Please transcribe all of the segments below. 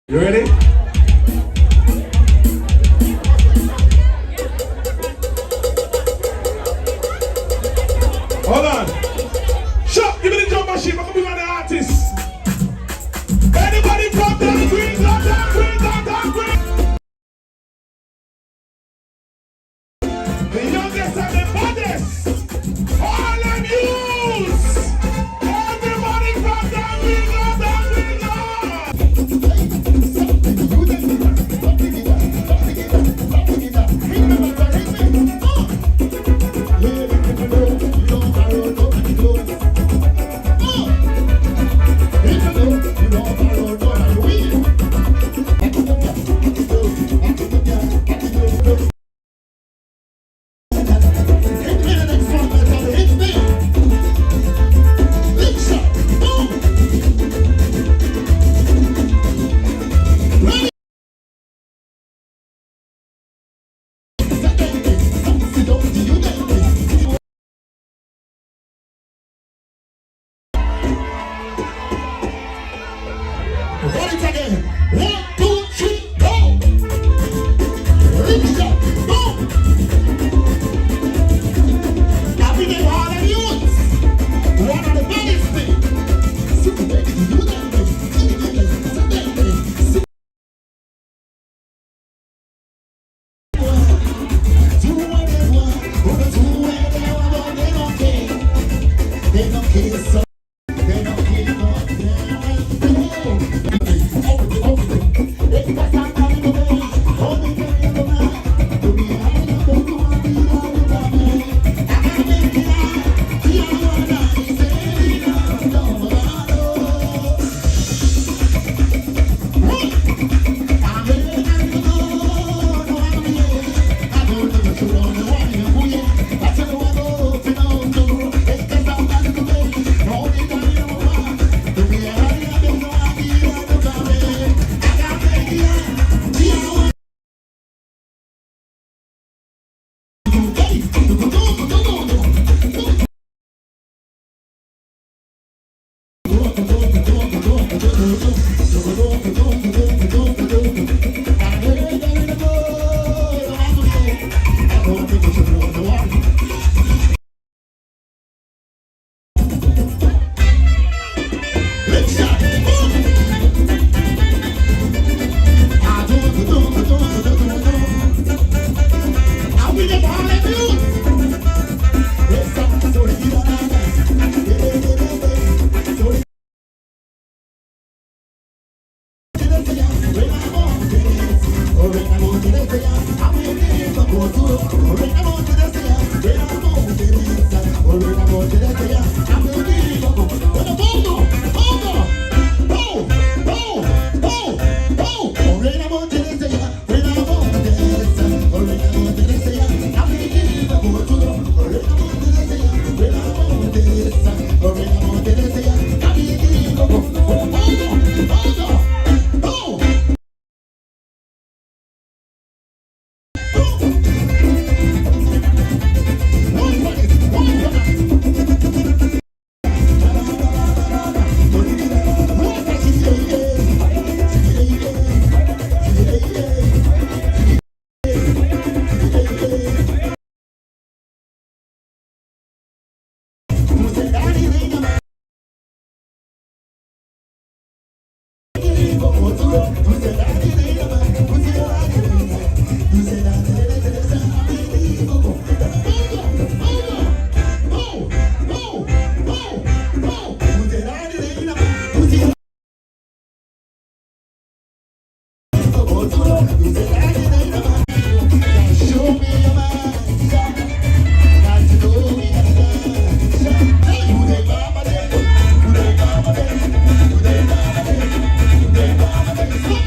You ready? Hold on. Shut, give me the drum machine. I'm gonna be one of the artists. Anybody from that green, that green? The youngest and the baddest. All them youths. Everybody from that green, Hold it again. 1, 2, 3, go! Lift up, go! Now we get all the youths. One of the baddest things. Sit there, you that way. Sit there. Do what they want. Do what they want. They don't care. They don't care, so they don't care. Let's go.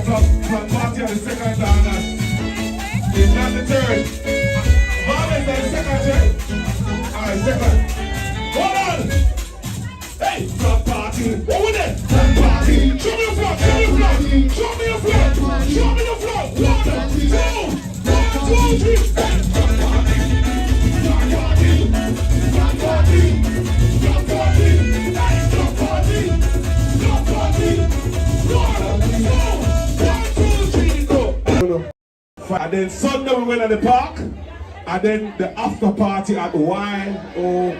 flag party on the 2nd of August. It's not the 3rd. Violence on the 2nd, right? Alright, 2nd. Hold on! Hey, flag party! What was it? Flag party! Show me your flag! Show me your flag! Show me your flag! Show me your flag! 1, 2, 3! Hey, flag party! Flag party! Flag party! Flag party! Hey, flag party! Flag party! 1, 2, 3, go! And then Sunday we went at the park, and then the after party at YOA.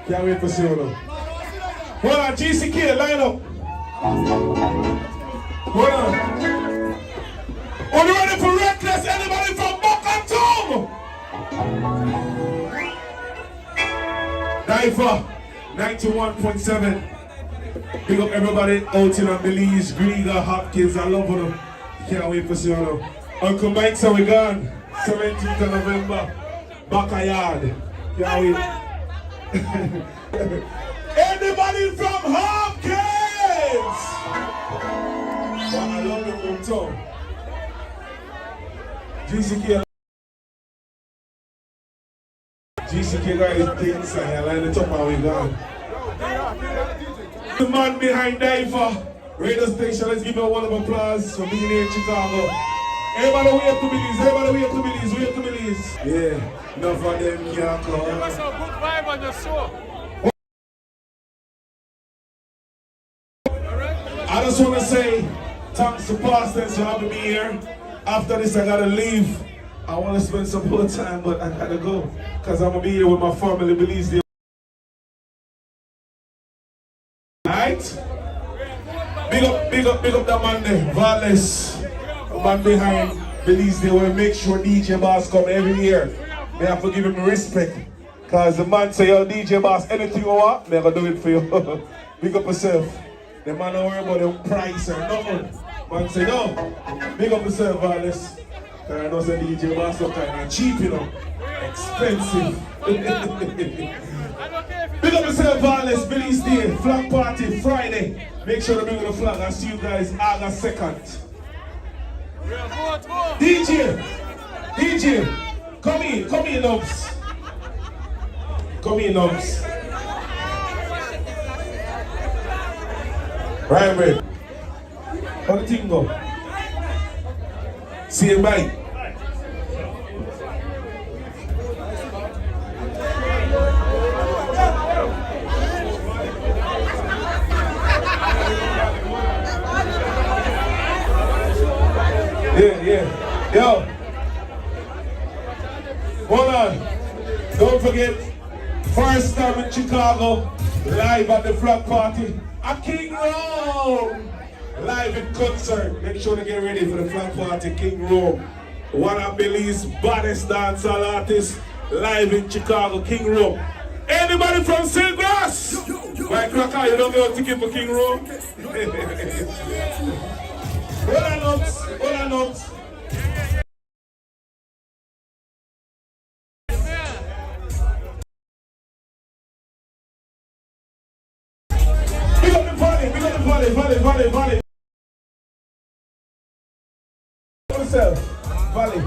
Can't wait for see you now. Hold on, GCK, line up. Hold on. Are you ready for Reckless? Anybody from Buckatom? DYFA 91.7. Big up everybody out in Belize, Greener, Hopkins. I love them. Can't wait for see you now. Uncle Mike, so we gone. 17th of November. Backyard. Can't wait. Anybody from Hopkins? Well, I love your hometown. GCK got his things and I line it up and we gone. The man behind DYFA radio station, let's give him a round of applause for being here in Chicago. Everybody wave to Belize, everybody wave to Belize, wave to Belize. Yeah, enough of them can't come. Give us a good vibe on your show. I just want to say thanks to Pastors for having me here. After this, I gotta leave. I want to spend some more time, but I gotta go because I'm gonna be here with my family, Belize. Alright? Big up that man there, Valles. The man behind Belize, they will make sure DJ Boss come every year. They have to give him respect. Because the man say, yo, DJ Boss, anything you want, they're gonna do it for you. Big up yourself. The man don't worry about the price or nothing. Man say, no, big up yourself, Valles. Because I know say DJ Boss is kind of cheap, you know. Expensive. Big up yourself, Valles, Belize Day, flag party, Friday. Make sure to bring the flag. I'll see you guys August 2nd. DJ, come in, Nubs. Come in, Nubs. Right, man. How the thing go? See you, bye. Yeah. Yo. Hold on. Don't forget, first time in Chicago, live at the flag party. A King Rome! Live in concert. Make sure to get ready for the flag party, King Rome. One of Belize's baddest dancehall artists, live in Chicago, King Rome. Anybody from Silgrass? My cracker, you don't get a ticket for King Rome? Hold on, Nubs. Big up the Valley. Yourself, Valley.